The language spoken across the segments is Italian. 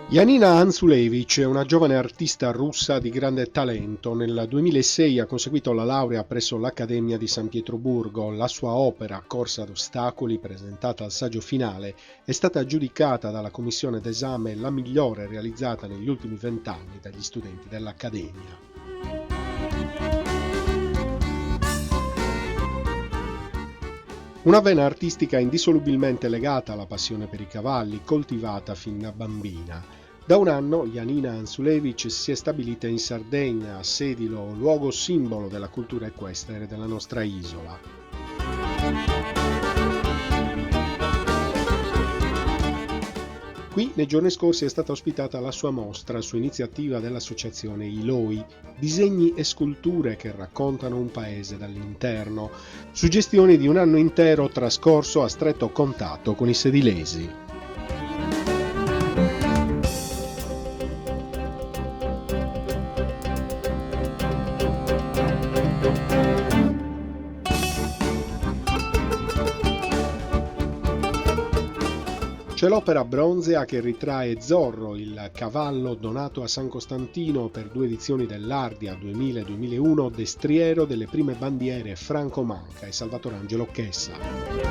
Janina Hansulevich è una giovane artista russa di grande talento. Nel 2006 ha conseguito la laurea presso l'Accademia di San Pietroburgo. La sua opera, Corsa ad ostacoli, presentata al saggio finale, è stata giudicata dalla commissione d'esame la migliore realizzata negli ultimi 20 anni dagli studenti dell'Accademia. Una vena artistica indissolubilmente legata alla passione per i cavalli, coltivata fin da bambina. Da un anno Janina Hansulevich si è stabilita in Sardegna, a Sedilo, luogo simbolo della cultura equestre della nostra isola. Qui nei giorni scorsi è stata ospitata la sua mostra su iniziativa dell'associazione Iloi, disegni e sculture che raccontano un paese dall'interno, suggestioni di un anno intero trascorso a stretto contatto con i sedilesi. C'è l'opera bronzea che ritrae Zorro, il cavallo donato a San Costantino per 2 edizioni dell'Ardia 2000-2001, destriero delle prime bandiere Franco Manca e Salvatore Angelo Chessa.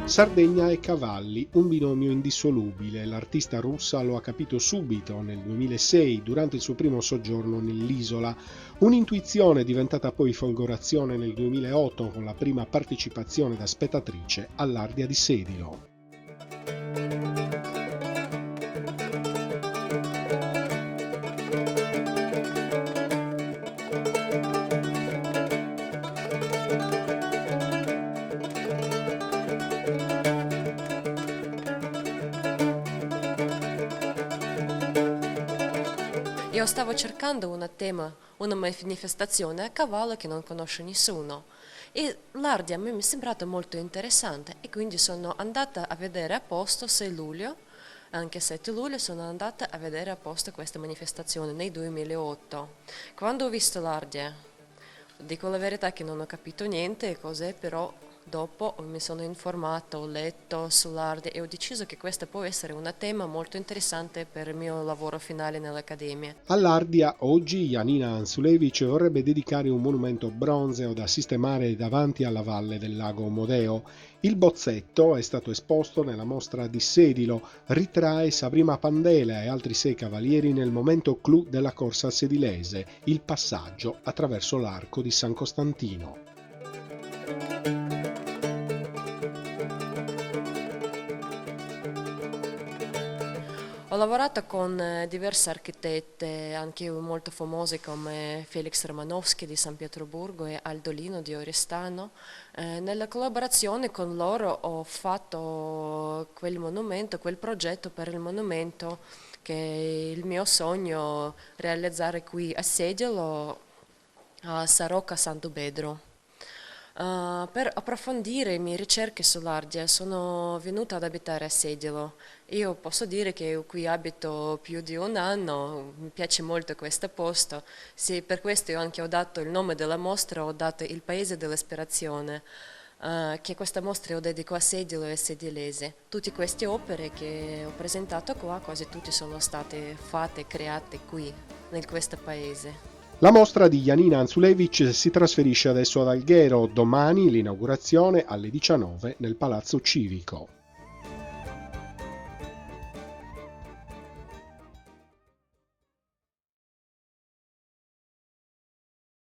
Sardegna e cavalli, un binomio indissolubile. L'artista russa lo ha capito subito nel 2006, durante il suo primo soggiorno nell'isola. Un'intuizione diventata poi folgorazione nel 2008 con la prima partecipazione da spettatrice all'Ardia di Sedilo. Io stavo cercando una manifestazione a cavallo che non conosce nessuno e l'Ardia a me mi è sembrata molto interessante e quindi sono andata a vedere a posto 6 luglio, anche 7 luglio sono andata a vedere a posto questa manifestazione nel 2008. Quando ho visto l'Ardia, dico la verità che non ho capito niente cos'è, però dopo mi sono informato, ho letto sull'Ardia e ho deciso che questo può essere un tema molto interessante per il mio lavoro finale nell'Accademia. All'Ardia oggi Janina Hansulevich vorrebbe dedicare un monumento bronzeo da sistemare davanti alla valle del lago Modeo. Il bozzetto è stato esposto nella mostra di Sedilo, ritrae Sabrina Pandela e altri 6 cavalieri nel momento clou della corsa sedilese, il passaggio attraverso l'arco di San Costantino. Ho lavorato con diverse architette, anche molto famose come Felix Romanovsky di San Pietroburgo e Aldolino di Oristano. Nella collaborazione con loro ho fatto quel progetto per il monumento che è il mio sogno realizzare qui a Sedilo, a Sarocca Santo Bedro. Per approfondire le mie ricerche sull'Ardia sono venuta ad abitare a Sedilo. Io posso dire che qui abito più di un anno, mi piace molto questo posto. Sì, per questo io anche ho dato il nome della mostra, ho dato il Paese dell'Ispirazione, che questa mostra io dedico a Sedilo e sedilese. Tutte queste opere che ho presentato qua, quasi tutte sono state fatte e create qui, in questo paese. La mostra di Janina Hansulevich si trasferisce adesso ad Alghero, domani l'inaugurazione alle 19 nel Palazzo Civico.